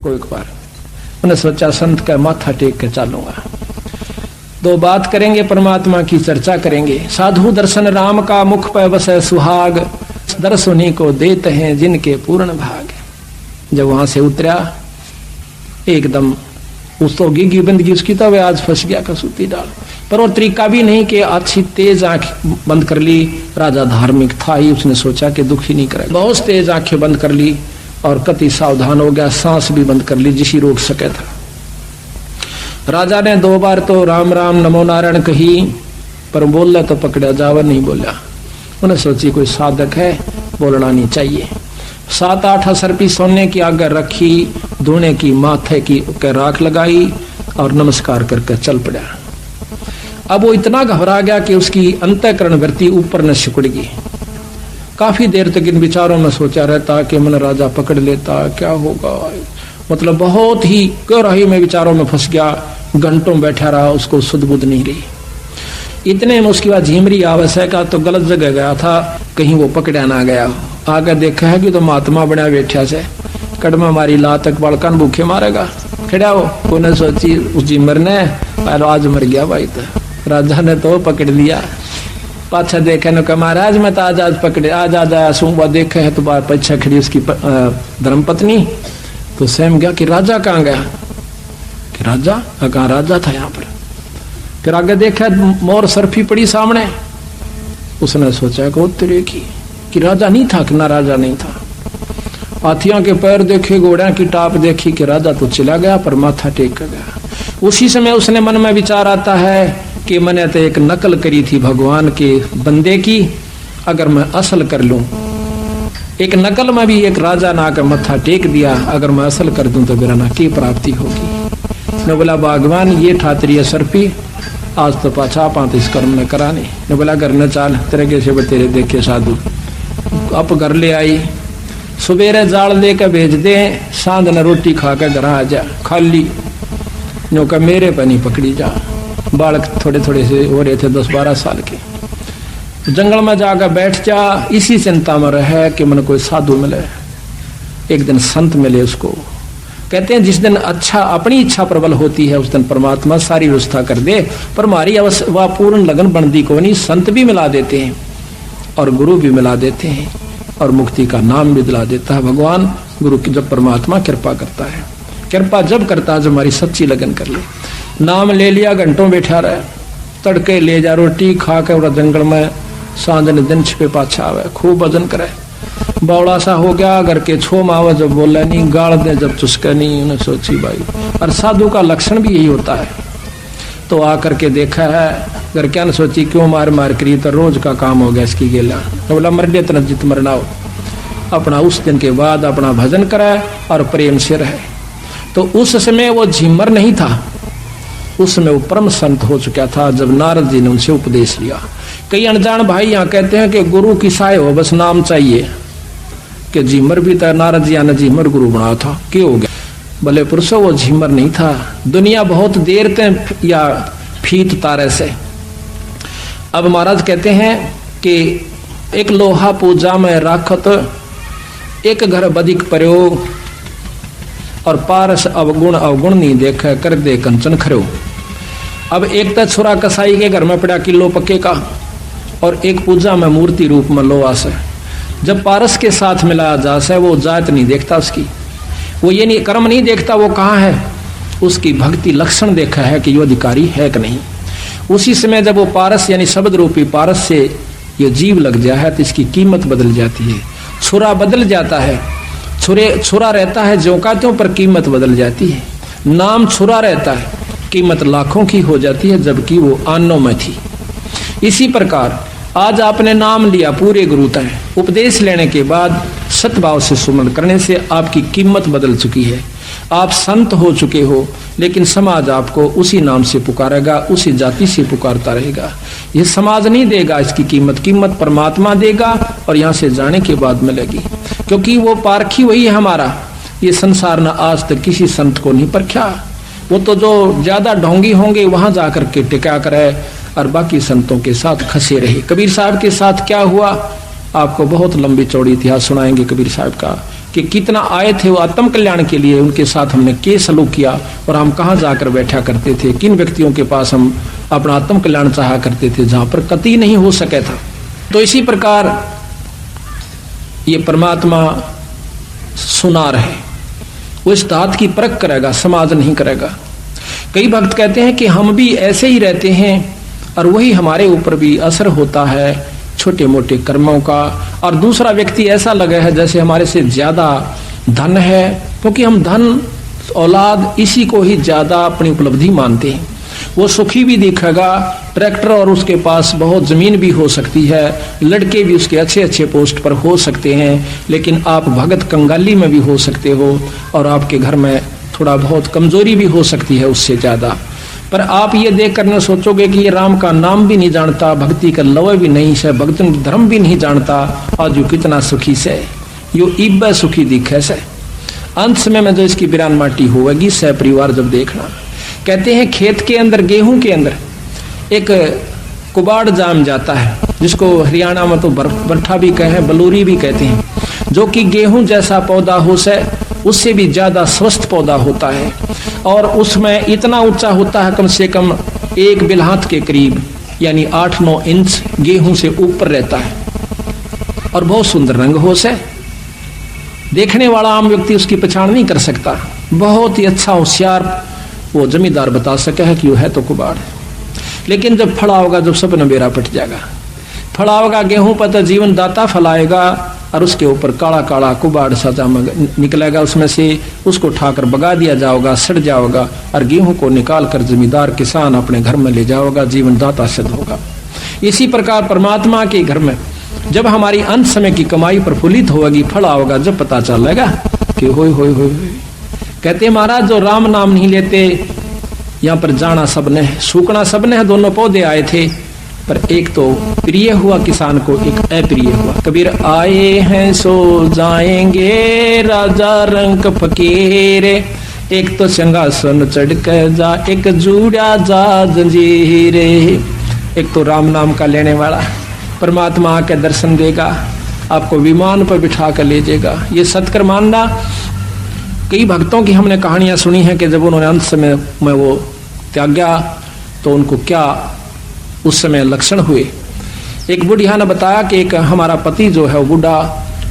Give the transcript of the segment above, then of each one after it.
को एक बार उन्हें सोचा संत का माथा टेक के चलूंगा। दो बात करेंगे, परमात्मा की चर्चा करेंगे। साधु दर्शन राम का मुख पर बसे सुहाग, दर्श उन्हीं को देते हैं जिनके पूर्ण भाग। जब वहां से उतरा एकदम उस तो गिगी बंदगी उसकी, तो वह आज फंस गया कसूती डाल पर। वो तरीका भी नहीं कि अच्छी तेज आंख बंद कर ली। राजा धार्मिक था ही, उसने सोचा कि दुखी नहीं करेगा। बहुत तेज आंखें बंद कर ली और कति सावधान हो गया, सांस भी बंद कर ली जिसी रोक सके था। राजा ने 2 बार तो राम राम नमो नारायण कही, पर बोला तो पकड़ा जावर नहीं बोला। उन्हें सोची कोई साधक है, बोलना नहीं चाहिए। 7-8 असरपी सोने की आगे रखी, धोने की माथे की राख लगाई और नमस्कार करके चल पड़ा। अब वो इतना घबरा गया कि उसकी अंतःकरण वृत्ति ऊपर न सिकुड़ गई। काफी देर तक इन विचारों में सोचा रहता कि मन राजा पकड़ लेता, क्या होगा। मतलब बहुत ही गहराई में विचारों में फंस गया। घंटों बैठा रहा, उसको सुध बुध नहीं रही। इतने में उसके बाद झिमरी आवश्यक तो गलत जगह गया था, कहीं वो पकड़ा ना गया। आगे देखा है कि तो महात्मा बना बैठा से कड़मा मारी ला तक बालकान भूखे मारेगा खड़ा हो। उन्हें सोची उस झिमर ने पहले आज मर गया भाई। तो राजा ने तो पकड़ लिया। पाछा देखे न कहा महाराज मैं तो आज पकड़े आज आया सुबह देखे है तो बार पीछे खड़ी उसकी धर्मपत्नी। तो स्वयं गया कि राजा कहाँ गया, कि राजा कहाँ, राजा था यहाँ पर। फिर आगे देखा मोर सरफी पड़ी सामने। उसने सोचा कि राजा नहीं था, कि ना राजा नहीं था। हाथियों के पैर देखे, घोड़िया की टाप देखी कि राजा तो चला गया, पर माथा टेक कर गया। उसी समय उसने मन में विचार आता है कि मैंने तो एक नकल करी थी भगवान के बंदे की, अगर मैं असल कर लूं, एक नकल में भी एक राजा ना कर मत्था टेक दिया, अगर मैं असल कर दूं तो मेरा ना की प्राप्ति होगी। ने बोला भगवान ये ठातरी है सरपी, आज तो पाछा पात इस कर्म ने कराने। ने बोला घर न चाल तेरे कैसे तेरे देखे साधु। अब घर ले आई, सुबेरे जाल लेकर भेज दे, सांझ न रोटी खा कर घर आ जा खाली। नो का मेरे पर नहीं पकड़ी जा। बालक थोड़े थोड़े से हो रहे थे 10-12 साल के। जंगल में जाकर बैठ जा, इसी चिंता में रहे कि मन कोई साधु मिले, एक दिन संत मिले उसको। कहते हैं जिस दिन अच्छा अपनी इच्छा प्रबल होती है उस दिन परमात्मा सारी व्यवस्था कर दे, पर हमारी वह पूर्ण लगन बनती को नहीं। संत भी मिला देते हैं और गुरु भी मिला देते हैं और मुक्ति का नाम भी दिला देता है भगवान। गुरु की जब परमात्मा कृपा करता है, कृपा जब करता है जब हमारी सच्ची लगन कर ले। नाम ले लिया, घंटों बैठा रहे, तड़के ले जा रोटी खा के और जंगल में सांझ ने दिन छिपे पाछा आवे, खूब भजन करे। बौड़ा सा हो गया, घर के छो मावे जब बोला नहीं, गाड़ दे जब चुसके नहीं। उन्हें सोची भाई, और साधु का लक्षण भी यही होता है। तो आकर के देखा है, घर क्या न सोची क्यों मार मार करी, तो रोज का काम हो गया इसकी गेला। तो बोला मर गए तो जित मरना हो। अपना उस दिन के बाद अपना भजन करे और प्रेम से रहे। तो उस समय वो झिमर नहीं था, उस समय वो परम संत हो चुका था जब नारद जी ने उनसे उपदेश लिया। कई अनजान भाई यहाँ कहते हैं कि गुरु की सहाय हो, बस नाम चाहिए। कि झिमर भी था, नारद जी ने झिमर गुरु बनाया था, क्या हो गया। भले पुरुषों वो झिमर नहीं था। दुनिया बहुत देर तक या फीत तारे से। अब महाराज कहते हैं कि एक लोहा पूजा में राखत, एक घर बदिक प्रयोग, और पारस अवगुण अवगुण नहीं देखे, कर दे कंचन खरो। अब एक तो छुरा कसाई के घर में पड़ा किलो पक्के का, और एक पूजा में मूर्ति रूप में लोहा से। जब पारस के साथ मिलाया जा से वो जात नहीं देखता उसकी, वो ये नहीं कर्म नहीं देखता वो कहाँ है, उसकी भक्ति लक्षण देखा है कि यो अधिकारी है कि नहीं। उसी समय जब वो पारस यानी शब्द रूपी पारस से ये जीव लग जाए है तो इसकी कीमत बदल जाती है, छुरा बदल जाता है। छुरा रहता है ज्यों का त्यों, पर कीमत बदल जाती है। नाम छुरा रहता है, कीमत लाखों की हो जाती है, जबकि वो आनों में थी। इसी प्रकार आज आपने नाम लिया पूरे गुरु तय, उपदेश लेने के बाद सतभाव से सुमरण करने से आपकी कीमत बदल चुकी है। आप संत हो चुके हो, लेकिन समाज आपको उसी नाम से पुकारेगा, उसी जाति से पुकारता रहेगा। यह समाज नहीं देगा इसकी कीमत, कीमत परमात्मा देगा और यहाँ से जाने के बाद मिलेगी। क्योंकि वो पारखी वही है हमारा। ये संसार ने आज तक किसी संत को नहीं परखा। वो तो जो ज्यादा ढोंगी होंगे वहां जाकर के टिका करे और बाकी संतों के साथ खसे रहे। कबीर साहब के साथ क्या हुआ, आपको बहुत लंबी चौड़ी इतिहास सुनाएंगे कबीर साहब का। कि कितना आए थे वो आत्म कल्याण के लिए, उनके साथ हमने क्या सलूक किया और हम कहाँ जाकर बैठा करते थे, किन व्यक्तियों के पास हम अपना आत्म कल्याण चाहा करते थे जहां पर कतई नहीं हो सके था। तो इसी प्रकार ये परमात्मा सुनार है, वो इस बात की परख करेगा, समाज नहीं करेगा। कई भक्त कहते हैं कि हम भी ऐसे ही रहते हैं और वही हमारे ऊपर भी असर होता है छोटे मोटे कर्मों का, और दूसरा व्यक्ति ऐसा लगा है जैसे हमारे से ज्यादा धन है, क्योंकि हम धन औलाद इसी को ही ज्यादा अपनी उपलब्धि मानते हैं। वो सुखी भी दिखेगा, ट्रैक्टर और उसके पास बहुत जमीन भी हो सकती है, लड़के भी उसके अच्छे अच्छे पोस्ट पर हो सकते हैं, लेकिन आप भगत कंगाली में भी हो सकते हो और आपके घर में थोड़ा बहुत कमजोरी भी हो सकती है उससे ज्यादा। पर आप ये देख कर न सोचोगे कि ये राम का नाम भी नहीं जानता, भक्ति का लव भी नहीं से, भक्ति धर्म भी नहीं जानता, और जो कितना सुखी से यो इब सुखी दिखे से। अंत समय में जो इसकी बिरान माटी होगी सह परिवार जब देखना। कहते हैं खेत के अंदर, गेहूं के अंदर एक कुबाड़ जाम जाता है, जिसको हरियाणा में तो बरठा भी कहे, बलूरी भी कहते हैं, जो कि गेहूं जैसा पौधा हो से उससे भी ज्यादा स्वस्थ पौधा होता है, और उसमें इतना ऊंचा होता है कम से कम 1 बिलहात के करीब, यानी 8-9 इंच गेहूं से ऊपर रहता है, और बहुत सुंदर रंग हो से देखने वाला आम व्यक्ति उसकी पहचान नहीं कर सकता। बहुत ही अच्छा होशियार वो जमींदार बता सके है कि वो है तो कुबाड़। लेकिन जब फड़ा होगा, जब सपना बेरा पट जाएगा, फड़ा होगा गेहूं पर तो जीवन दाता फलाएगा, और उसके ऊपर काला काला कुबाड़ सा निकलेगा, उसमें से उसको उठाकर बगा दिया जाओगा, सड़ जाओगा, और गेहूं को निकाल कर जमींदार किसान अपने घर में ले जाओगा, जीवन दाता सिद्ध होगा। इसी प्रकार परमात्मा के घर में जब हमारी अंत समय की कमाई प्रफुल्लित होगी, फला होगा, जब पता चलेगा कि होय होय होय। कहते महाराज जो राम नाम नहीं लेते, यहाँ पर जाना सबने है, सूखना सबने है, दोनों पौधे आए थे, पर एक तो प्रिय हुआ किसान को, एक अप्रिय हुआ। कबीर आए हैं सो जाएंगे राजा रंग फकीर, एक तो सिंहासन चढ़ कर जा, एक जुड़ा जा जंजीर। एक तो राम नाम का लेने वाला परमात्मा आके दर्शन देगा, आपको विमान पर बिठा कर ले जाएगा। ये सत्कर मानना। कई भक्तों की हमने कहानियां सुनी हैं कि जब उन्होंने अंत समय में वो त्यागा तो उनको क्या उस समय लक्षण हुए। एक बुढ़िया ने बताया कि एक हमारा पति जो है वो बूढ़ा,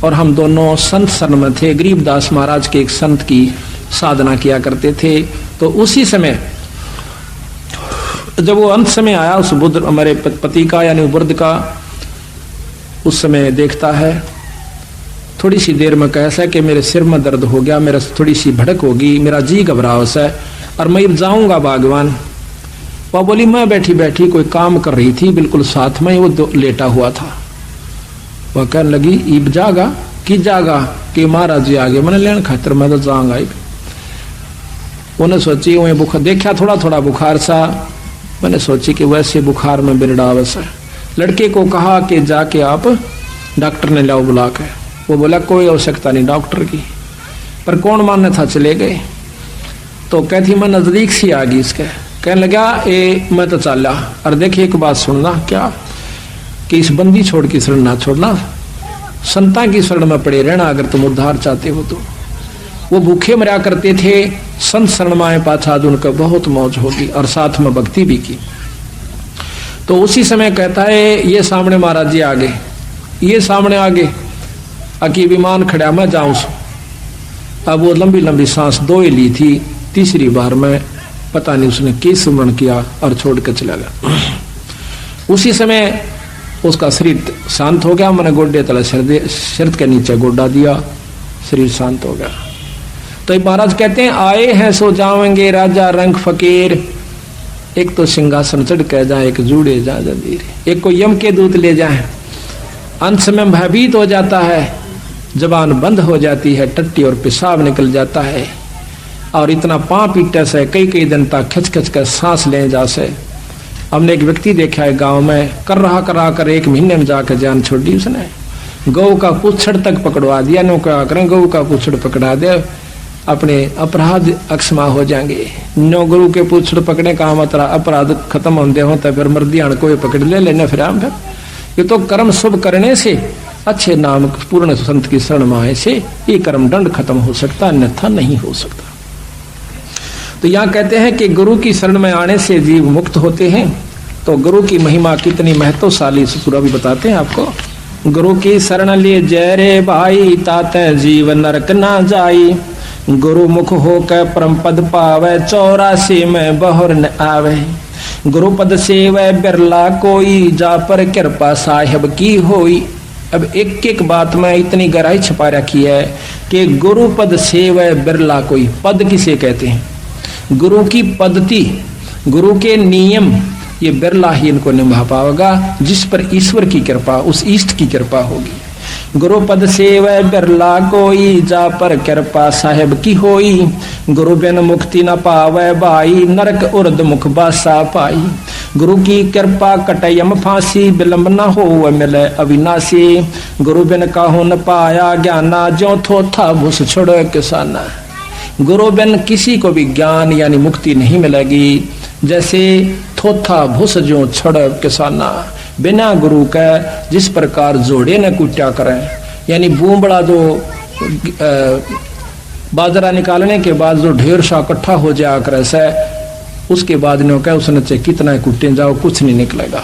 और हम दोनों संत शरण में थे, गरीबदास महाराज के एक संत की साधना किया करते थे। तो उसी समय जब वो अंत समय आया उस बुद्ध हमारे पति का यानी बुद्ध का, उस समय देखता है थोड़ी सी देर में कैसा कि मेरे सिर में दर्द हो गया, मेरा थोड़ी सी भड़क होगी, मेरा जी घबराव सा है और मैं जाऊंगा बागवान। वह बोली मैं बैठी बैठी कोई काम कर रही थी, बिल्कुल साथ में वो लेटा हुआ था। वह कहने लगी ईब जागा कि जागा कि महाराज जी आगे, मैंने लेन खातर मैं तो जाऊंगा। उन्हें सोची वही बुखार देखा, थोड़ा थोड़ा बुखार सा, मैंने सोची कि वैसे बुखार में बिरड़ा वैसा। लड़के को कहा कि जाके आप डॉक्टर ने लाओ बुला के। वो बोला कोई आवश्यकता नहीं डॉक्टर की, पर कौन मानने था, चले गए। तो कहती मैं नजदीक सी आ गई इसके, कहने लगा ए मैं तो चला, और देखिए एक बात सुनना क्या, कि इस बंदी छोड़ की शरण ना छोड़ना, संता की शरण में पड़े रहना अगर तुम उद्धार चाहते हो तो। वो भूखे मरा करते थे, संत शरण में पाछा उनका बहुत मौज होगी, और साथ में भक्ति भी की। तो उसी समय कहता है ये सामने महाराज जी आ गए, ये सामने आ गए, अकी विमान खड़ा मैं जाऊं। अब वो लंबी लंबी सांस दो ही ली थी, तीसरी बार में पता नहीं उसने किस सुमरण किया और छोड़ कर चला गया। उसी समय उसका शरीर शांत हो गया, मैंने गोड्डे तले सिर के नीचे गोड्डा दिया, शरीर शांत हो गया। तो महाराज कहते हैं आए हैं सो जाएंगे राजा रंग फकीर, एक तो सिंहासन चढ़ के जाए, एक जूड़े जा जंजीर, एक को यम के दूत ले जाए। अंत में भयभीत हो जाता है, जबान बंद हो जाती है, टट्टी और पेशाब निकल जाता है, और इतना पांव पीटे से कई कई दिन तक खच खच कर सांस ले जा से। हमने एक व्यक्ति देखा है गांव में, करा कर 1 महीने में जाकर जान छोड़ दी उसने। गौ का पुछड़ तक पकड़वा दिया, नो क्या करें गौ का पुछड़ पकड़ा दे, अपने अपराध अक्षमा हो जाएंगे। नो गुरु के पुछड़ पकड़े का मतलब अपराध खत्म होते हो, तो फिर मर्दियान को पकड़ ले लेना। फिर हम ये तो कर्म शुभ करने से अच्छे नाम पूर्ण संत की शरण में आए से ये कर्म दंड खत्म हो सकता, अन्यथा नहीं हो सकता। तो यहाँ कहते हैं कि गुरु की शरण में आने से जीव मुक्त होते हैं। तो गुरु की महिमा कितनी महत्वशाली पूरा भी बताते हैं आपको। गुरु की शरण लिए जय रे भाई, ताते जीव नरक ना जाई। गुरु मुख होकर परम पद पावे, 84 में बहुर न आवे। गुरु पद सेवै बिरला कोई, जा पर कृपा साहिब की होई। अब एक एक बात में इतनी गहराई छपा रखी है कि गुरु पद सेवै बिरला कोई। पद किसे कहते हैं? गुरु की पद्धति, गुरु के नियम, ये बिरला ही इनको निभा पाएगा जिस पर ईश्वर की कृपा, उस इष्ट की कृपा होगी। गुरु पद सेवै बिरला कोई, जा पर कृपा साहेब की होई। गुरु बिन मुक्ति न पावै भाई, नरक उर्द मुख बासा पाई। गुरु की कृपा कटयम फांसी, विलंब न हो मिले अविनाशी। गुरु बिन काहू न पाया ज्ञाना, ज्यों थो था भूस छोड़ किसाना। गुरु बिन किसी को भी ज्ञान यानी मुक्ति नहीं मिलेगी, जैसे थोथा भूस जो छड़ किसाना। बिना गुरु का जिस प्रकार जोड़े न कुट्या करें, यानी बूंबड़ा जो बाजरा निकालने के बाद जो ढेर सा इकट्ठा हो जाया करे से, उसके बाद नो कह उसने चाहे कितना कुट्टे जाओ कुछ नहीं निकलेगा।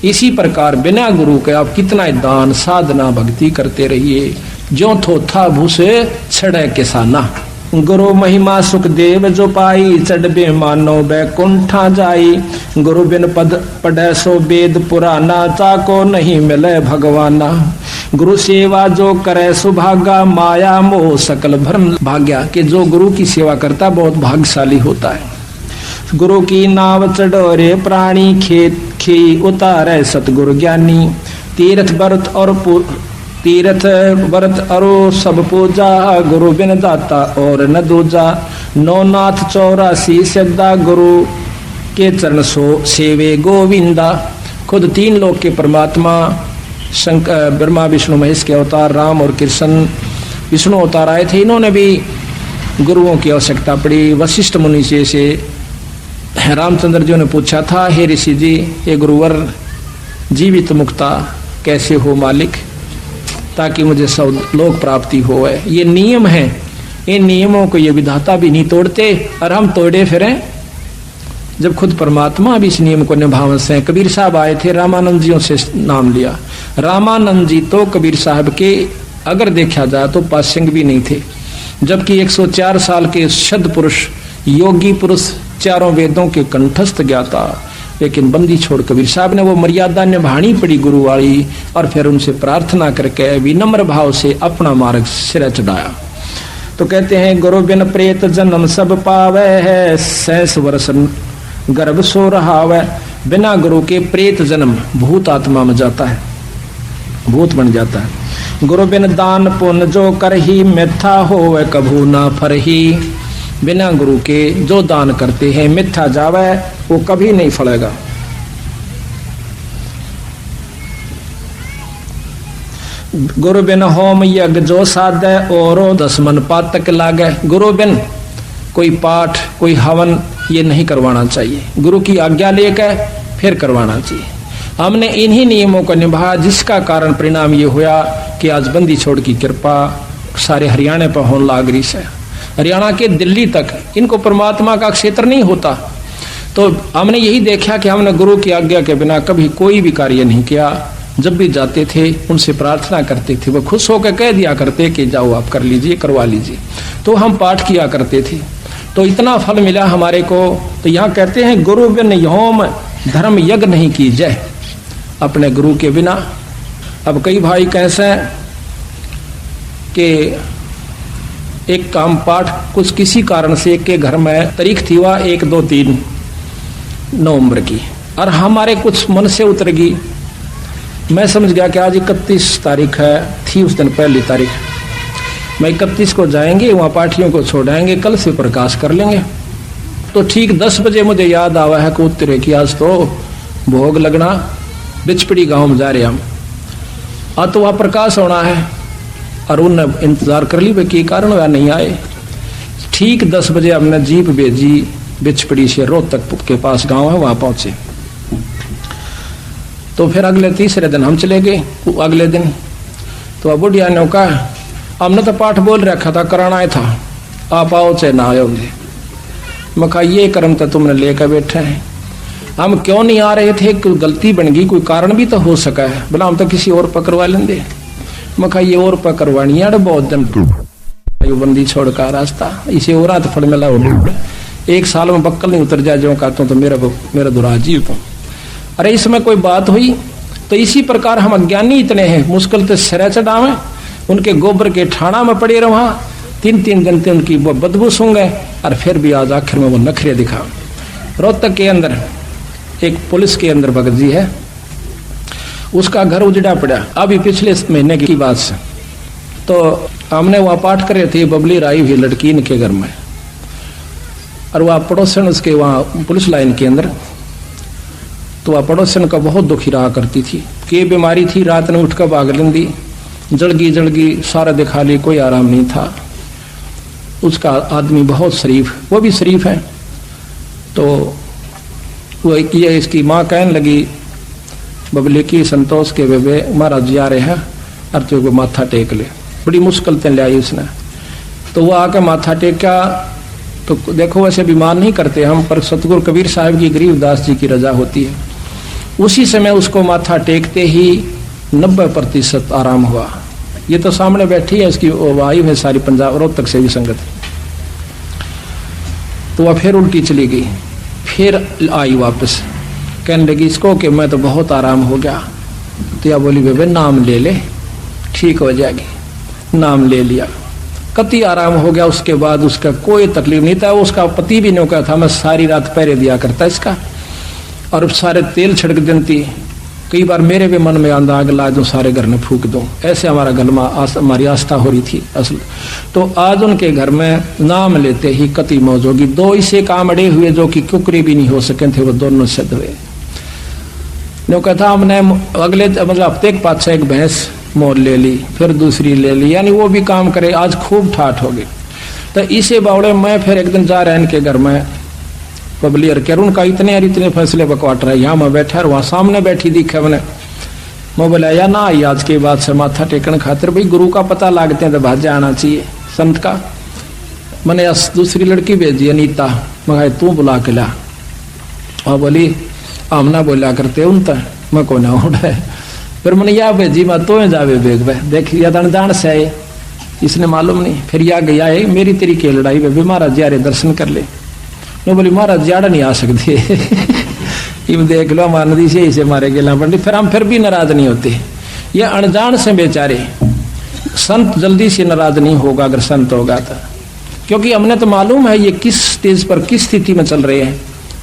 इसी प्रकार बिना गुरु के आप कितना दान साधना भक्ति करते रहिए, जो थोथा भूस छड़े किसाना। गुरु महिमा सुखदेव जो पाई, चढ़बे मानो बैकुंठा जाई। गुरु बिन पद पढ़े सो वेद पुराना, चाको नहीं मिले भगवाना। गुरु सेवा जो करे सुभागा, माया मोह सकल भ्रम भाग्या। कि जो गुरु की सेवा करता बहुत भाग्यशाली होता है। गुरु की नाव चढ़ोरे प्राणी, खेत खे उतारे सतगुरु ज्ञानी। तीर्थ व्रत अरो सब पूजा, गुरु बिन दाता और न दूजा। नौनाथ 84 सिद्धा, गुरु के चरण सो सेवे गोविंदा। खुद 3 लोक के परमात्मा शंकर, ब्रह्मा विष्णु महेश के अवतार राम और कृष्ण विष्णु अवतार आए थे। इन्होंने भी गुरुओं की आवश्यकता पड़ी। वशिष्ठ मुनि से रामचंद्र जी ने पूछा था, हे ऋषि जी, ये गुरुवर जीवित मुक्ता कैसे हो मालिक, ताकि मुझे सब लोक प्राप्ति हो। ये नियम है, इन नियमों को ये विधाता भी नहीं तोड़ते और हम तोड़े फिरें, जब खुद परमात्मा भी इस नियम को निभावन से। कबीर साहब आए थे, रामानंद जियों से नाम लिया। रामानंद जी तो कबीर साहब के अगर देखा जाए तो पासंग भी नहीं थे, जबकि 104 साल के शद पुरुष, योगी पुरुष, 4 वेदों के कंठस्थ ज्ञाता, लेकिन बंदी छोड़ कबीर साहब ने वो मर्यादा निभानी पड़ी गुरु वाली, और फिर उनसे प्रार्थना करके विनम्र भाव से अपना मार्ग सिर चढ़ाया। तो कहते हैं, गुरु बिन प्रेत जन्म सब पावे है, 6 वर्ष गर्भ सो रहावे। बिना गुरु के प्रेत जन्म भूत आत्मा में जाता है, भूत बन जाता है। गुरु बिन दान पुण्य जो करही, मिथ्या होवे कभू ना फरही। बिना गुरु के जो दान करते हैं मिथ्या जावे, वो कभी नहीं फलेगा। गुरु बिन होम यज्ञ जो साधे, और 10 मन पातक लागे। गुरु बिन कोई पाठ, कोई हवन ये नहीं करवाना चाहिए, गुरु की आज्ञा लेकर फिर करवाना चाहिए। हमने इन्हीं नियमों को निभाया, जिसका कारण परिणाम ये हुआ कि आज बंदी छोड़ की कृपा सारे हरियाणा पर होने लाग रही है। हरियाणा के दिल्ली तक इनको परमात्मा का क्षेत्र नहीं होता। तो हमने यही देखा कि हमने गुरु की आज्ञा के बिना कभी कोई भी कार्य नहीं किया। जब भी जाते थे उनसे प्रार्थना करते थे, वो खुश होकर कह दिया करते कि जाओ आप कर लीजिए, करवा लीजिए। तो हम पाठ किया करते थे, तो इतना फल मिला हमारे को। तो यहाँ कहते हैं, गुरु बिन होम धर्म यज्ञ नहीं कीजिए, अपने गुरु के बिना। अब कई भाई कैसे कि एक काम पाठ कुछ किसी कारण से एक के घर में तारीख थी वह 1, 2, 3 नवंबर की, और हमारे कुछ मन से उतर गई। मैं समझ गया कि आज 31 तारीख है, थी उस दिन पहली तारीख, मैं 31 को जाएंगे वहाँ पाठियों को छोड़ाएंगे, कल से प्रकाश कर लेंगे। तो ठीक 10 बजे मुझे याद आवा है कि उतरे की आज तो भोग लगना, बिचपड़ी गांव में जा रहे हम, आज तो वहाँ प्रकाश होना है। और उनने इंतजार कर ली, भाई कारण वह नहीं आए। ठीक 10 बजे हमने जीप भेजी बिचपड़ी से रोहतक के पास गांव है, वहां पहुंचे। तो फिर अगले तीसरे दिन हम चले गए। अगले दिन तो अब बुढ़िया ने कहा हमने तो पाठ बोल रखा था, कराना था, आप आओ चाहे ना आओगे। मैं कहा ये कर्म तो तुमने लेकर बैठे हैं, हम क्यों नहीं आ रहे थे, कोई गलती बन गई, कोई कारण भी तो हो सका है, बोला हम तो किसी और पकड़वा लेंगे। मैं कहा ये और पकड़वानी है बहुत दिन बंदी छोड़ का रास्ता, इसे और तो फड़ मिला हो, एक साल में बक्कल नहीं उतर जाए जो कहता हूँ तो मेरा दुराजी तो। अरे इसमें कोई बात हुई तो इसी प्रकार हम अज्ञानी इतने हैं, मुश्किल से सिरे चढ़ावे, उनके गोबर के ठाणा में पड़े रहा, 3-3 घंटे उनकी वो बदबू सूंघ गए, और फिर भी आज आखिर में वो नखरे दिखा। रोहतक के अंदर एक पुलिस के अंदर भगत जी है, उसका घर उजड़ा पड़ा अभी पिछले महीने की बात से। तो हमने वहाँ पाठ करे थे, बबली राई हुई लड़की इनके घर में, और वह पड़ोसन उसके वहाँ पुलिस लाइन के अंदर, तो वह पड़ोसन का बहुत दुखी रहा करती थी, कि बीमारी थी, रात ने उठकर भाग लेंदी, जलगी सारा दिखा ली, कोई आराम नहीं था। उसका आदमी बहुत शरीफ, वो भी शरीफ है। तो वो ये इसकी माँ कहने लगी बबली की, संतोष के बेबे महाराज जी आ रहे हैं, अर्थियों को माथा टेक ले। बड़ी मुश्किल से ले आई उसने, तो वो आके माथा टेका। तो देखो वैसे बीमार नहीं करते हम, पर सतगुरु कबीर साहब की गरीबदास जी की रजा होती है। उसी समय उसको माथा टेकते ही 90% आराम हुआ। ये तो सामने बैठी है, इसकी वायु है सारी पंजाब रोहतक से भी संगत। तो वह फिर उल्टी चली गई, फिर आई वापस, कहने लगी इसको कि मैं तो बहुत आराम हो गया। तो या बोली बेबे नाम ले ले, ठीक हो जाएगी। नाम ले लिया, कति आराम हो गया। उसके बाद उसका कोई तकलीफ नहीं था। उसका पति भी नौका था, मैं सारी रात पहरे दिया करता इसका, और सारे तेल छिड़क देती। कई बार मेरे भी मन में आंदा आग ला दूं, सारे घर में फूक दूं, ऐसे हमारा घर में हमारी आस्था हो रही थी असल। तो आज उनके घर में नाम लेते ही कति मौज होगी। 2 इसे काम अड़े हुए जो कि कुकरी भी नहीं हो सके थे, वो दोनों सिद्ध हुए। जो कहता हमने अगले मतलब हफ्ते के पास एक भैंस मोल ले ली, फिर दूसरी ले ली, यानी वो भी काम करे। आज खूब ठाठ हो गई। तो इसे बावड़े मैं फिर एक दिन जा रहे इनके घर में बबली और कैरून का इतने फैसले बकवाट रहे। यहाँ मैं बैठा, वहां सामने बैठी दिखे मैंने। मैं बोला या ना आई आज के बाद से माथा टेकन खातिर, भाई गुरु का पता लागते हैं तो भाजा आना चाहिए संत का। मैंने दूसरी लड़की भेजी अनीता, मैं तू बुला के ला। और बोली हम ना बोला करते उन तक, मैं को ना उड़ा। फिर मैंने या भेजी मैं तो जावे बेग देख या जान से आए, इसने मालूम नहीं। फिर या गया है मेरी तेरी के लड़ाई में, महाराज जी अरे दर्शन कर ले। मैं बोली महाराज ज्यादा नहीं आ सकते इम देख लो हमारे नदी से इसे मारे गेला पंडित। फिर हम फिर भी नाराज नहीं होते। ये अनजान से बेचारे, संत जल्दी से नाराज नहीं होगा अगर संत होगा तो, क्योंकि हमने तो मालूम है ये किस स्टेज पर किस स्थिति में चल रहे हैं।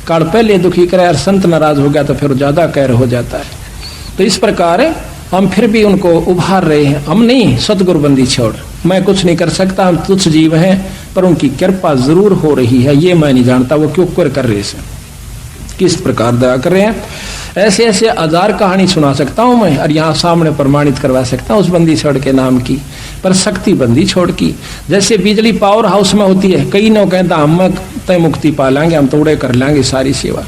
काल पहले दुखी करे और संत नाराज हो गया तो फिर ज्यादा कहर हो जाता है। तो इस प्रकार हम फिर भी उनको उभार रहे हैं। हम नहीं सतगुरु बंदी छोड़, मैं कुछ नहीं कर सकता, हम तुच्छ जीव हैं, पर उनकी कृपा जरूर हो रही है। ये मैं नहीं जानता वो क्यों कर रहे हैं, किस प्रकार दया कर रहे हैं। ऐसे ऐसे हजार कहानी सुना सकता हूं मैं, और यहाँ सामने प्रमाणित करवा सकता हूँ उस बंदी छोड़ के नाम की, पर शक्ति बंदी छोड़ की। जैसे बिजली पावर हाउस में होती है, कई लोग कहता हम तय मुक्ति पा लेंगे, हम तोड़े कर लेंगे सारी सेवा।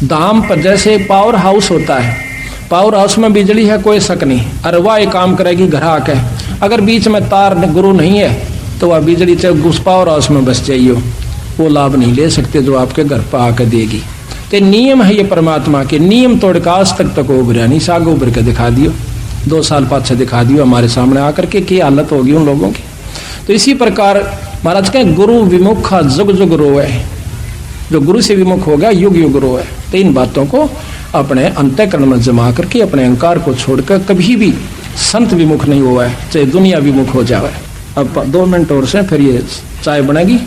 धाम पर जैसे पावर हाउस होता है, पावर हाउस में बिजली है कोई शक नहीं, अरे वह एक काम करेगी घर आके। अगर बीच में तार गुरु नहीं है तो वह बिजली चाहे उस पावर हाउस में बस जाइए, वो लाभ नहीं ले सकते जो आपके घर पर आकर देगी। तो नियम है ये परमात्मा के, नियम तोड़ का आज तक उभरा नहीं। सागो उभर के दिखा दियो, 2 साल पाछे दिखा दियो हमारे सामने आकर के क्या हालत होगी उन लोगों की। तो इसी प्रकार महाराज कहें गुरु विमुखा जुग जुग रोए, जो गुरु से विमुख हो गया युग युग रोए। तो इन बातों को अपने अंतःकरण में जमा करके अपने अहंकार को छोड़कर कभी भी संत विमुख नहीं हुआ है, चाहे दुनिया विमुख हो जाए। अब 2 मिनट और से फिर ये चाय बनेगी।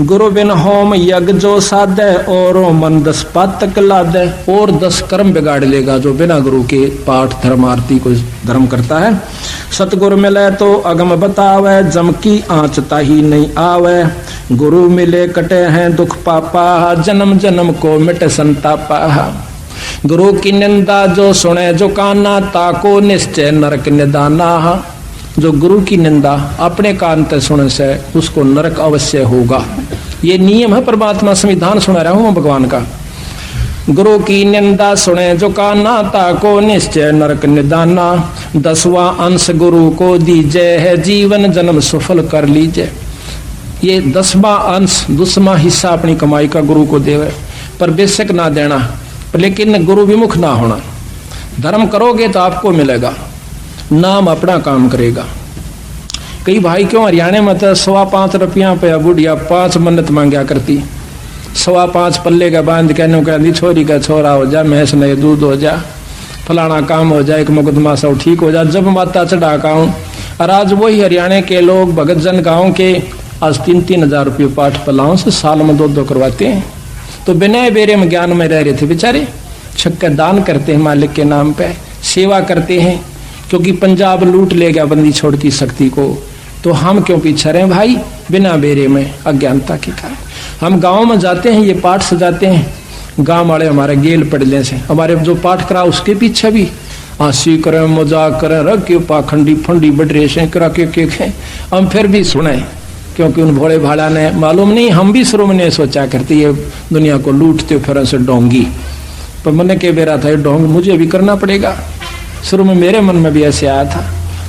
गुरु बिन होम यज्ञ जो साधे और मन 10 पातक लादे, और 10 कर्म बिगाड़ लेगा जो बिना गुरु के पाठ धर्म आरती को धर्म करता है। सतगुरु मिले तो अगम बतावे, जम की आँच ताही नहीं आवे। गुरु मिले कटे हैं दुख पापा, जन्म जन्म को मिटे संतापा। गुरु की निंदा जो सुने जो काना, ताको निश्चय नरक निदाना। जो गुरु की निंदा अपने कान से सुने से उसको नरक अवश्य होगा। ये नियम है परमात्मा संविधान सुना रहा हूं भगवान का। गुरु की निंदा सुने जो काना, ताको निश्चय नरक निदाना। 10वां अंश गुरु को दीजय है, जीवन जन्म सफल कर लीजिए। ये 10वां अंश 10वां हिस्सा अपनी कमाई का गुरु को देवे, पर बेशक ना देना, लेकिन गुरु विमुख ना होना। धर्म करोगे तो आपको मिलेगा, नाम अपना काम करेगा। कई भाई क्यों हरियाणा में तो 5.25 रुपया पे बुढ़िया 5 मन्नत मांगा करती, 5.25 पल्ले का बांध कहने कहती छोरी का छोरा हो जा, भैंस नहीं दूध हो जा, फलाना काम हो जाए, एक मुकदमा सब ठीक हो जा, जब माता चढ़ा काऊं। और आज वही हरियाणा के लोग भगत जन गाँव के आज 3-3 हजार रुपये पाठ पलाओं से साल में 2-2 करवाते हैं। तो बिना बेरे में ज्ञान में रह रहे थे बेचारे। छक्का दान करते हैं मालिक के नाम पे, सेवा करते हैं, क्योंकि पंजाब लूट ले गया बंदी छोड़ती शक्ति को। तो हम क्यों पीछे रहे भाई, बिना बेरे में अज्ञानता के कारण। हम गांव में जाते हैं, ये पाठ सजाते हैं, गांव वाले हमारे गेल पड़ले से, हमारे जो पाठ करा उसके पीछे भी हंसी करें, मजाक करें, रख के पाखंडी फंडी बडरे से करा के हम फिर भी सुने, क्योंकि उन भोले भाड़ा ने मालूम नहीं, हम भी शुरू में सोचा करती है दुनिया को लूटते फिर से डोंगी, पर मन के बेरा था ये डोंग मुझे भी करना पड़ेगा। शुरू में मेरे मन में भी ऐसे आया था।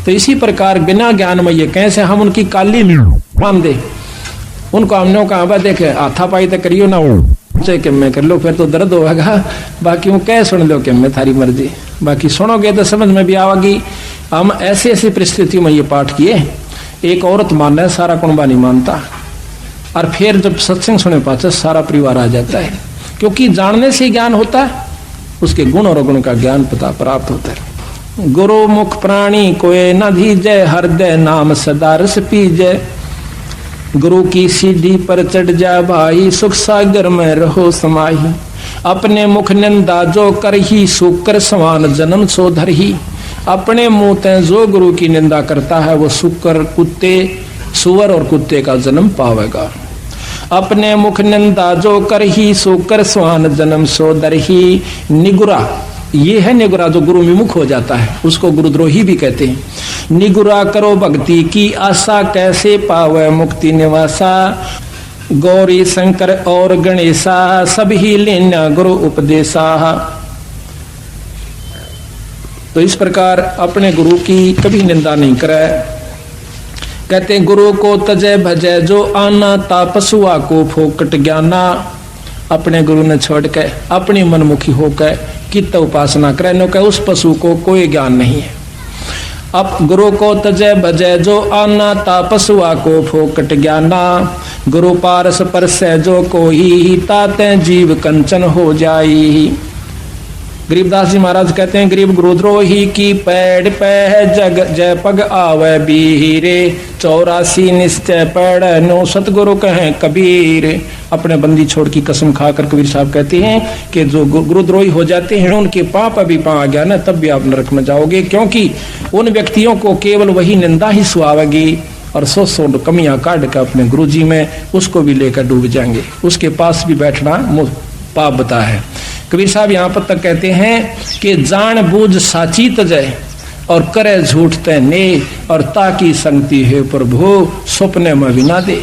तो इसी प्रकार बिना ज्ञान में ये कैसे हम उनकी काली मान दे, उनको हमने कहा देखे हाथापाई तो करियो ना, कि मैं कर लो फिर तो दर्द होगा, बाकी वो कह सुन लो कि मैं थारी मर्जी, बाकी सुनोगे तो समझ में भी आवेगी। हम ऐसी ऐसी परिस्थितियों में ये पाठ किए। एक औरत मान है, सारा कुंबा नहीं मानता, और फिर जब सत्संग सुने पाचे सारा परिवार आ जाता है, क्योंकि जानने से ज्ञान होता है, उसके गुण और अवगुण का ज्ञान पता प्राप्त होता है। गुरु मुख प्राणी कोय न धीजय, हृदय नाम सदा रस पीजय। गुरु की सीढ़ी पर चढ़ जा भाई, सुख सागर में रहो समाही। अपने मुख निंदा जो कर ही, सुकर समान जन्म सो धर ही। अपने मुंह ते जो गुरु की निंदा करता है वो सुकर कुत्ते, सुअर और कुत्ते का जन्म पावेगा। अपने मुख निंदा जो कर ही, सुकर समान जन्म सो धर ही। निगुरा, ये है निगुरा जो गुरु विमुख हो जाता है, उसको गुरुद्रोही भी कहते हैं। निगुरा करो भक्ति की आशा, कैसे पावे मुक्ति निवासा। गौरी शंकर और गणेशा, सभी लेना गुरु उपदेशा। तो इस प्रकार अपने गुरु की कभी निंदा नहीं करे। कहते गुरु को तजय भजय जो आना, तापसुआ को फोकट ज्ञाना। अपने गुरु ने छोड़ के अपनी मनमुखी होकर कित उपासना करे, नो के उस पशु को कोई ज्ञान नहीं है। अब गुरु को तजय भजय जो आना, तापसुआ को फोकट ज्ञाना। गुरु पारस परस जो कोई, ताते जीव कंचन हो जाई। गरीबदास जी महाराज कहते हैं गरीब गुरुद्रोही की पैड़ पे जग जय पग आवे बीरे। 84 निश्चय पड़ नो सतगुरु कहें कबीर। अपने बंदी छोड़ की कसम खाकर कबीर साहब कहते हैं कि जो गुरुद्रोही हो जाते हैं उनके पाप अभी पा गया ना, तब भी आप नरक में जाओगे, क्योंकि उन व्यक्तियों को केवल वही निंदा ही सुहावेगी और 100 कमियां काट कर अपने गुरु जी में उसको भी लेकर डूब जाएंगे। उसके पास भी बैठना पाप बता है। कबीर साहब यहाँ पर तक कहते हैं कि जान बूझ साची तजय और करे झूठ ते ने, और ताकि संगति है प्रभु सपने में भी ना दे।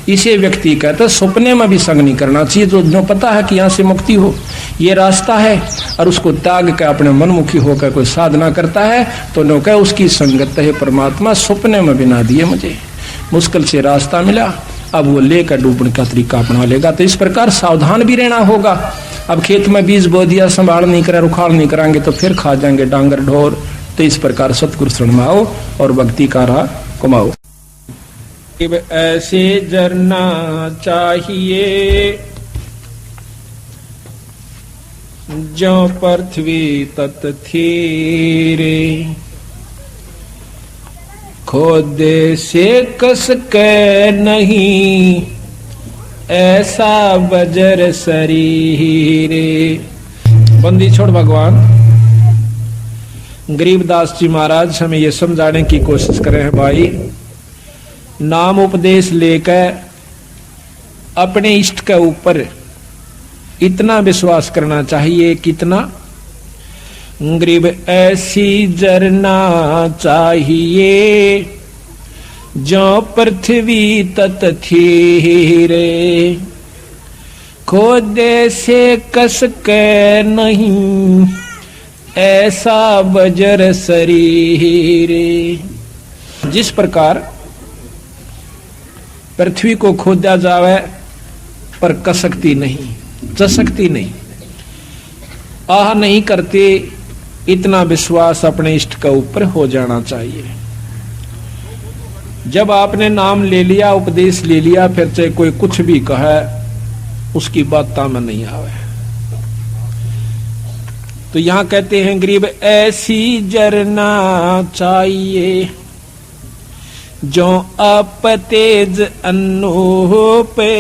इसे व्यक्ति कहते सपने में भी संग नहीं करना चाहिए, जो पता है कि यहाँ से मुक्ति हो ये रास्ता है, और उसको त्याग कर अपने मनमुखी होकर कोई साधना करता है तो नो कह उसकी संगत है परमात्मा सपने में भी ना दिए मुझे। मुश्किल से रास्ता मिला, अब वो लेकर डूबने का तरीका अपना लेगा। तो इस प्रकार सावधान भी रहना होगा। अब खेत में बीज बो दिया, संभाल नहीं करा, रुखाड़ नहीं कराएंगे तो फिर खा जाएंगे डांगर ढोर। तो इस प्रकार सतगुरु शरण में आओ और भक्ति का राह कमाओ। ऐसे जरना चाहिए जो पृथ्वी तत थीरे। खोदे से कस के नहीं ऐसा बजर शरीरे। बंदी छोड़ भगवान गरीबदास जी महाराज हमें ये समझाने की कोशिश कर रहे हैं भाई, नाम उपदेश लेकर अपने इष्ट के ऊपर इतना विश्वास करना चाहिए, कितना गरीब ऐसी जरना चाहिए जो पृथ्वी तत थीरे। खोदे से कस के नहीं ऐसा बजर शरीरे। जिस प्रकार पृथ्वी को खोदा जावे पर कसकती नहीं, चसकती नहीं, आह नहीं करते, इतना विश्वास अपने इष्ट के ऊपर हो जाना चाहिए। जब आपने नाम ले लिया, उपदेश ले लिया, फिर चाहे कोई कुछ भी कहे उसकी बात में नहीं आवे। तो यहां कहते हैं गरीब ऐसी जरना चाहिए जो आप तेज अन्नो पे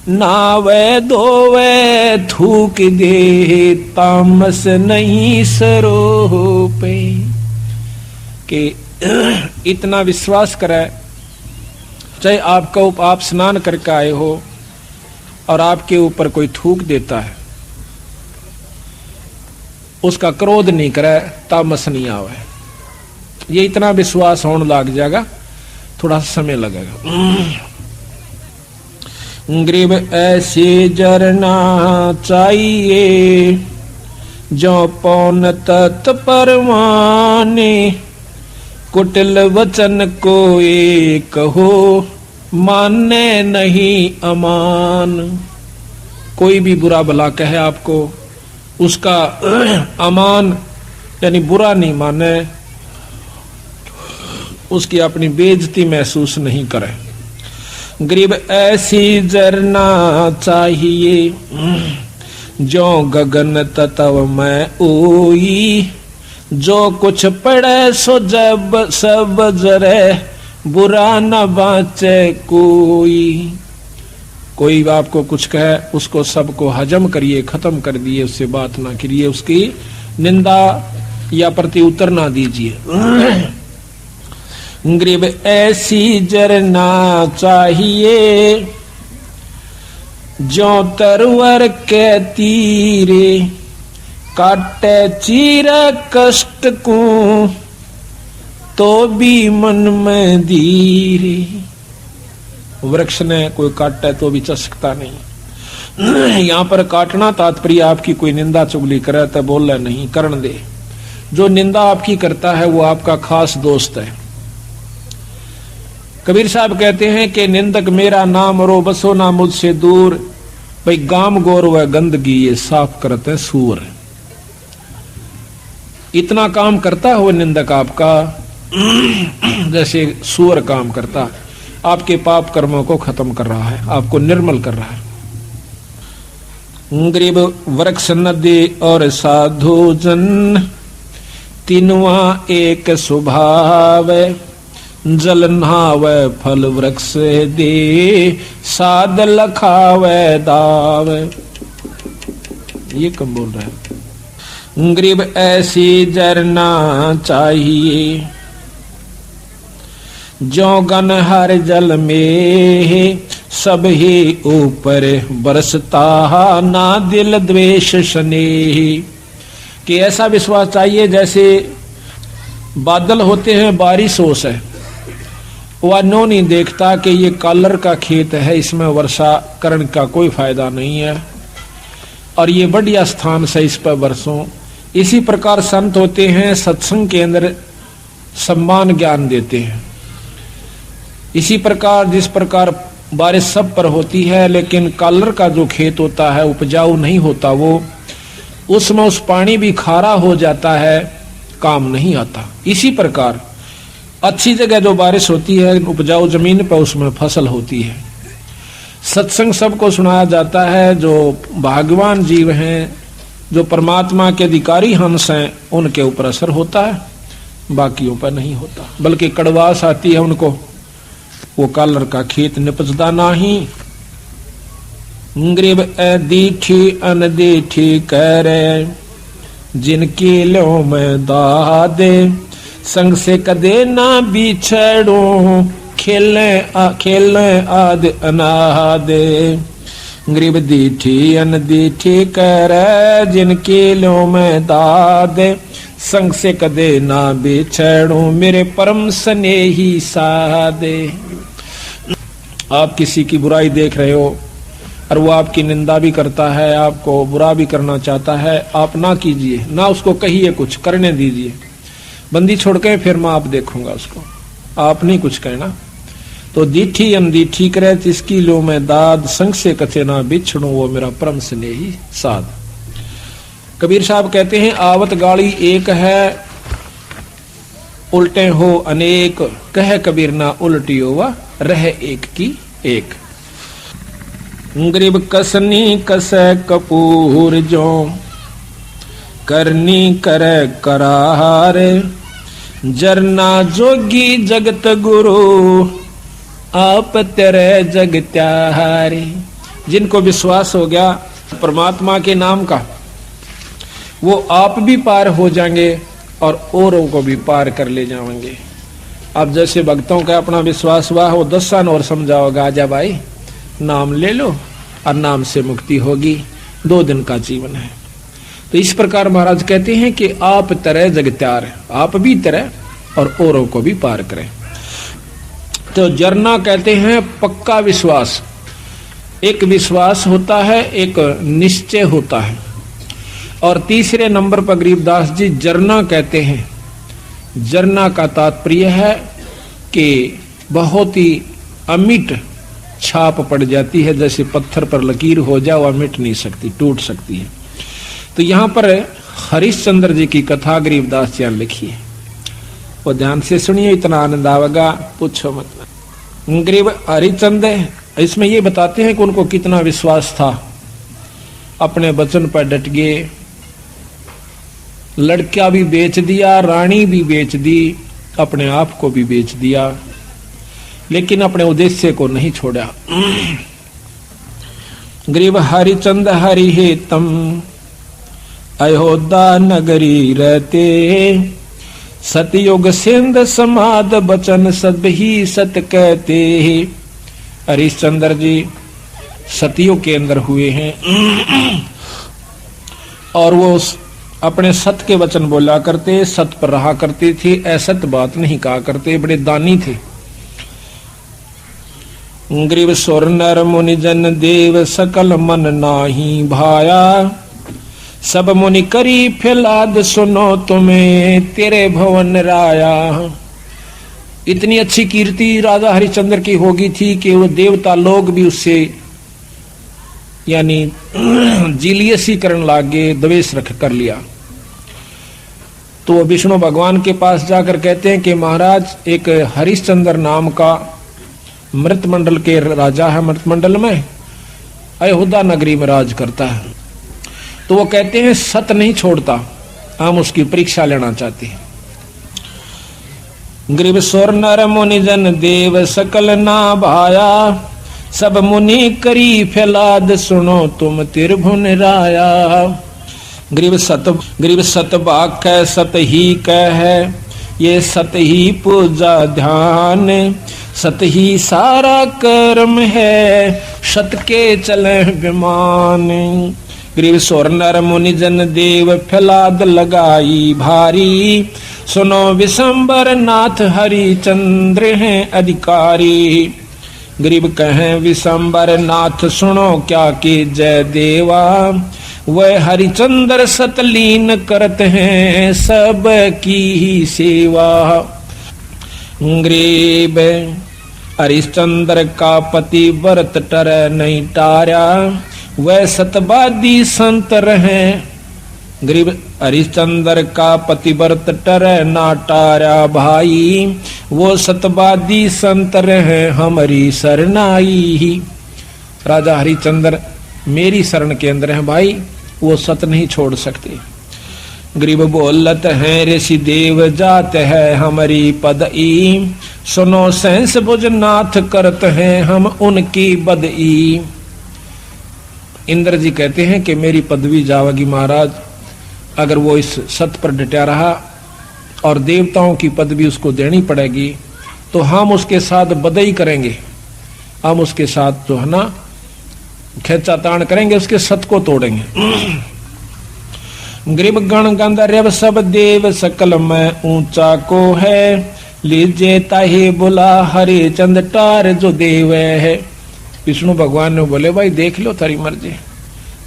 नावे धोवे थूक दे तामस नहीं सरो पे। कि इतना विश्वास करे, चाहे आप स्नान करके आए हो और आपके ऊपर कोई थूक देता है, उसका क्रोध नहीं करे, तामस नहीं आवे। ये इतना विश्वास होने लग जाएगा, थोड़ा समय लगेगा। गरीब ऐसी जरना चाहिए जो पौन तत् परवाने कुटिल वचन को एक हो माने नहीं अमान। कोई भी बुरा भला कहे आपको, उसका अमान यानी बुरा नहीं माने, उसकी अपनी बेइज्जती महसूस नहीं करे। गरीब ऐसी जरना चाहिए जो गगन तत्व में ओई जो कुछ पड़े सो जब सब जरे बुरा न बाचे कोई। कोई आपको कुछ कहे उसको सबको हजम करिए, खत्म कर दिए, उससे बात ना करिए, उसकी निंदा या प्रति उत्तर ना दीजिए। गरीब ऐसी जरना चाहिए जो तरवर के तीरे काटे चीर कष्ट को तो भी मन में धीरे। वृक्ष ने कोई काटे तो भी चसकता नहीं। यहाँ पर काटना तात्पर्य आपकी कोई निंदा चुगली करे तो बोले नहीं, करण दे। जो निंदा आपकी करता है वो आपका खास दोस्त है। कबीर साहब कहते हैं कि निंदक मेरा नाम रो बसो ना मुझसे दूर, भाई गाम गौर व गंदगी ये साफ करते सूर। इतना काम करता है वो निंदक आपका जैसे सूअर काम करता, आपके पाप कर्मों को खत्म कर रहा है, आपको निर्मल कर रहा है। गरीब वृक्ष नदी और साधु जन तीनवा एक स्वभाव, जल नहावे फल वृक्ष दे साध लखावे दाव। ये कम बोल रहा है। गरीब ऐसी जरना चाहिए जो गन हर जल में सब ही ऊपर बरसता ना दिल द्वेष स्नेह। कि ऐसा विश्वास चाहिए जैसे बादल होते हैं, बारिश ओस है, वह नो नहीं देखता कि ये कालर का खेत है, इसमें वर्षा करण का कोई फायदा नहीं है और ये बढ़िया स्थान से इस पर बरसों। इसी प्रकार संत होते हैं, सत्संग के अंदर सम्मान ज्ञान देते हैं। इसी प्रकार जिस प्रकार बारिश सब पर होती है, लेकिन कालर का जो खेत होता है उपजाऊ नहीं होता, वो उसमें उस पानी भी खारा हो जाता है, काम नहीं आता। इसी प्रकार अच्छी जगह जो बारिश होती है, उपजाऊ जमीन पर, उसमें फसल होती है। सत्संग सबको सुनाया जाता है, जो भाग्यवान जीव हैं, जो परमात्मा के अधिकारी हंस हैं, उनके ऊपर असर होता है, बाकियों पर नहीं होता। बल्कि कड़वास आती है उनको, वो कालर का खेत निपजदा नाही। गरीब दीठी अनदीठी करे जिनकी लो में दादे, संग से कदे ना बिछड़ो खेले आद अनादे। गरीब दीठी अनदीठी करे जिनकी लो में दादे, संग से कदे ना बिछड़ो मेरे परम स्नेही सादे। आप किसी की बुराई देख रहे हो, और वो आपकी निंदा भी करता है, आपको बुरा भी करना चाहता है, आप ना कीजिए, ना उसको कहिए, कुछ करने दीजिए। बंदी छोड़ के फिर मैं आप देखूंगा उसको, आप नहीं कुछ कहना। तो दीठी अनदीठी करे जिसकी लो मैं दाद, संग से कथे ना बिछड़ू वो मेरा परम स्नेही साध। कबीर साहब कहते हैं आवत गाड़ी एक है, उल्टे हो अनेक, कह कबीर ना उल्टियो वा रह एक की एक। गरीब कसनी कसै कपूर जो, करनी करे करार, जरना जोगी जगत गुरु, आप तेरे जग त्यारे। जिनको विश्वास हो गया परमात्मा के नाम का, वो आप भी पार हो जाएंगे और औरों को भी पार कर ले जाएंगे। अब जैसे भक्तों का अपना विश्वास हुआ, वो 10 साल और समझाओगा, आजा भाई नाम ले लो और नाम से मुक्ति होगी, 2 दिन का जीवन है। तो इस प्रकार महाराज कहते हैं कि आप तरह जगत्यार, आप भी तरह और औरों को भी पार करें। तो जरना कहते हैं पक्का विश्वास, एक विश्वास होता है, एक निश्चय होता है। और तीसरे नंबर पर गरीबदास जी जरना कहते हैं। जरना का तात्पर्य है कि बहुत ही अमिट छाप पड़ जाती है, जैसे पत्थर पर लकीर हो जाए वह मिट नहीं सकती, टूट सकती है। तो यहाँ पर हरिश्चंद्र जी की कथा गरीबदास जी ने लिखी है, वो ध्यान से सुनिए, इतना आनंद आवेगा पूछो मत। गरीब हरिश्चंद्र इसमें ये बताते हैं कि उनको कितना विश्वास था, अपने वचन पर डट गए, लड़का भी बेच दिया, रानी भी बेच दी, अपने आप को भी बेच दिया, लेकिन अपने उद्देश्य को नहीं छोड़ा। गरीब हरिचंद हरि हे तम, अयोध्या नगरी रहते, सतयुग सिंध समाद बचन सब ही सत कहते। हरिश्चंद्र जी सतयुग के अंदर हुए हैं और वो अपने सत के वचन बोला करते, सत पर रहा करते थे, असत बात नहीं कहा करते, बड़े दानी थे। ग्रीव सुर नर मुनि जन देव सकल मन नाही भाया, सब मुनि करी फिलाद सुनो तुम्हें तेरे भवन राया। इतनी अच्छी कीर्ति राजा हरिश्चंद्र की होगी थी कि वो देवता लोग भी उससे यानी जीलियसी करने लागे, द्वेष रख कर लिया। तो वो विष्णु भगवान के पास जाकर कहते हैं कि महाराज एक हरिश्चंद्र नाम का मृतमंडल के राजा है, मृतमंडल में अयोध्या नगरी में राज करता है। तो वो कहते हैं सत नहीं छोड़ता, हम उसकी परीक्षा लेना चाहते हैं। ग्रीव स्वर नर मुनि जन देव सकल ना भाया, सब मुनि करी फैलाद सुनो तुम त्रिभुवन राया। ग्रीव सत बाक सत ही कह, ये सत ही पूजा ध्यान, सत ही सारा कर्म है, सत के चले विमान। ग्रीव स्वर नर मुनि जन देव फैलाद लगाई भारी, सुनो विशंबर नाथ हरिचंद्र हैं अधिकारी। गरीब कहें विशंबर नाथ सुनो क्या कि जय देवा, वह हरिचंद्र सतलीन करते हैं सब की ही सेवा। गरीब हरिश्चंद्र का पति व्रत टर नहीं टारा, वह सतवादी संत रहे। गरीब हरिश्चंद्र का पतिव्रत टर ना टारा भाई, वो सतवादी संत रहे हमारी शरणाई। राजा हरिश्चंद्र मेरी शरण के अंदर है भाई, वो सत नहीं छोड़ सकते। गरीब बोलत है ऋषि देव जात है हमारी पदई, सुनो सहस भुज नाथ करत हैं हम उनकी बदई। इंद्र जी कहते हैं कि मेरी पदवी जावेगी महाराज, अगर वो इस सत पर डटा रहा और देवताओं की पदवी उसको देनी पड़ेगी, तो हम उसके साथ बदई करेंगे, हम उसके साथ जो है ना खेचातान करेंगे, उसके सत को तोड़ेंगे। गरीब गण गंधर्व सब देव सकल में ऊंचा को है, लीजे ताहे बुला हरिचंद टार जो देव है। विष्णु भगवान ने बोले भाई देख लो तारी मर्जी।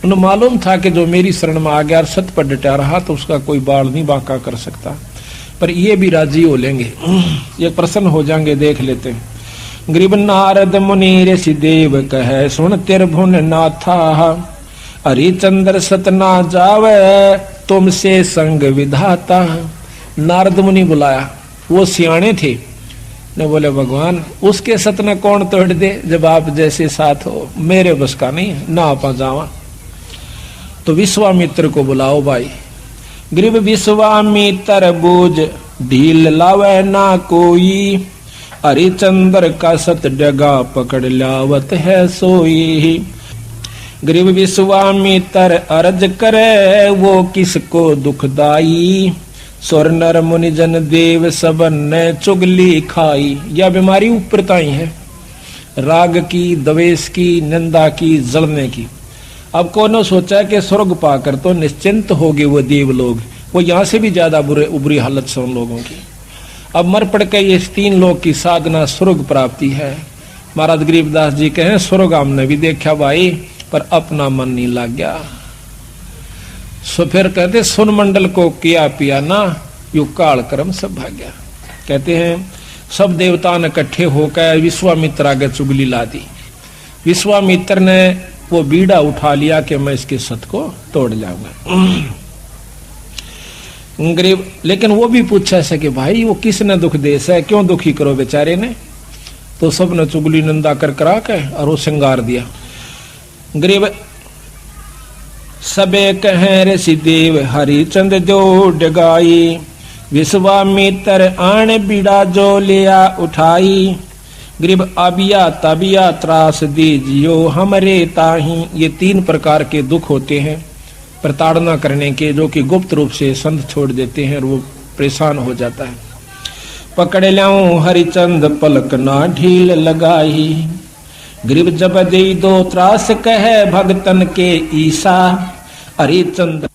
उन्हें मालूम था कि जो मेरी शरण में आ गया और सत पर डटा रहा तो उसका कोई बाल नहीं बांका कर सकता, पर ये भी राजी हो लेंगे, ये प्रसन्न हो जाएंगे, देख लेते हैं। गरीब नारद मुनि ऋषि देव कहे सुन त्रिभुवन नाथा, हरिचंद्र सत ना जावे तुमसे संग विधाता। नारद मुनि बुलाया, वो सियाणे थे ने बोले भगवान उसके सत न कौन तोड़ दे, जब आप जैसे साथ हो, मेरे बस का नहीं ना आप जावा। तो विश्वामित्र को बुलाओ भाई। गरीब विश्वामित्र बूझ ढील लावे ना कोई, हरिचंद्र का सत डगा पकड़ लावत है सोई। गरीब विश्वामित्र अर्ज करे वो किसको दुखदाई, स्वर नर मुनि जन देव सबन ने चुगली खाई। यह बीमारी ऊपरताई है, राग की, द्वेष की, निंदा की, जलने की। अब कौन सोचा कि स्वर्ग पाकर तो निश्चिंत हो गए वो देव लोग, वो यहाँ से भी ज्यादा बुरी हालत से उन लोगों की। अब मर पड़ के ये 3 लोग की साधना स्वर्ग प्राप्ति है। महाराज गरीबदास जी कहें स्वर्ग हमने भी देखा भाई, पर अपना मन नहीं लग गया। सो फिर कहते सुन मंडल को किया पिया ना, यू काल कर्म सब भाग्या। कहते हैं सब देवता ने इकट्ठे होकर विश्वामित्र आगे चुगली ला दी। विश्वामित्र ने वो बीड़ा उठा लिया कि मैं इसके सत को तोड़ जाऊंगा। गरीब लेकिन वो भी पूछा से कि भाई वो किसने दुख देश है, क्यों दुखी करो बेचारे ने। तो सब ने चुगली निंदा कर करा के और वो श्रृंगार दिया। गरीब सबे कहें ऋषि देव हरिचंद्र जो डगाई, विश्वामित्र आण बीड़ा जो लिया उठाई। गरीब अबिया तबिया त्रास दीजियो हमरे ताही। ये 3 प्रकार के दुख होते हैं प्रताड़ना करने के, जो कि गुप्त रूप से संत छोड़ देते हैं और वो परेशान हो जाता है। पकड़ लाऊं हरिचंद पलक ना ढील लगाई, गरीब जब दे दो त्रास कहे भगतन के ईसा। हरिचंद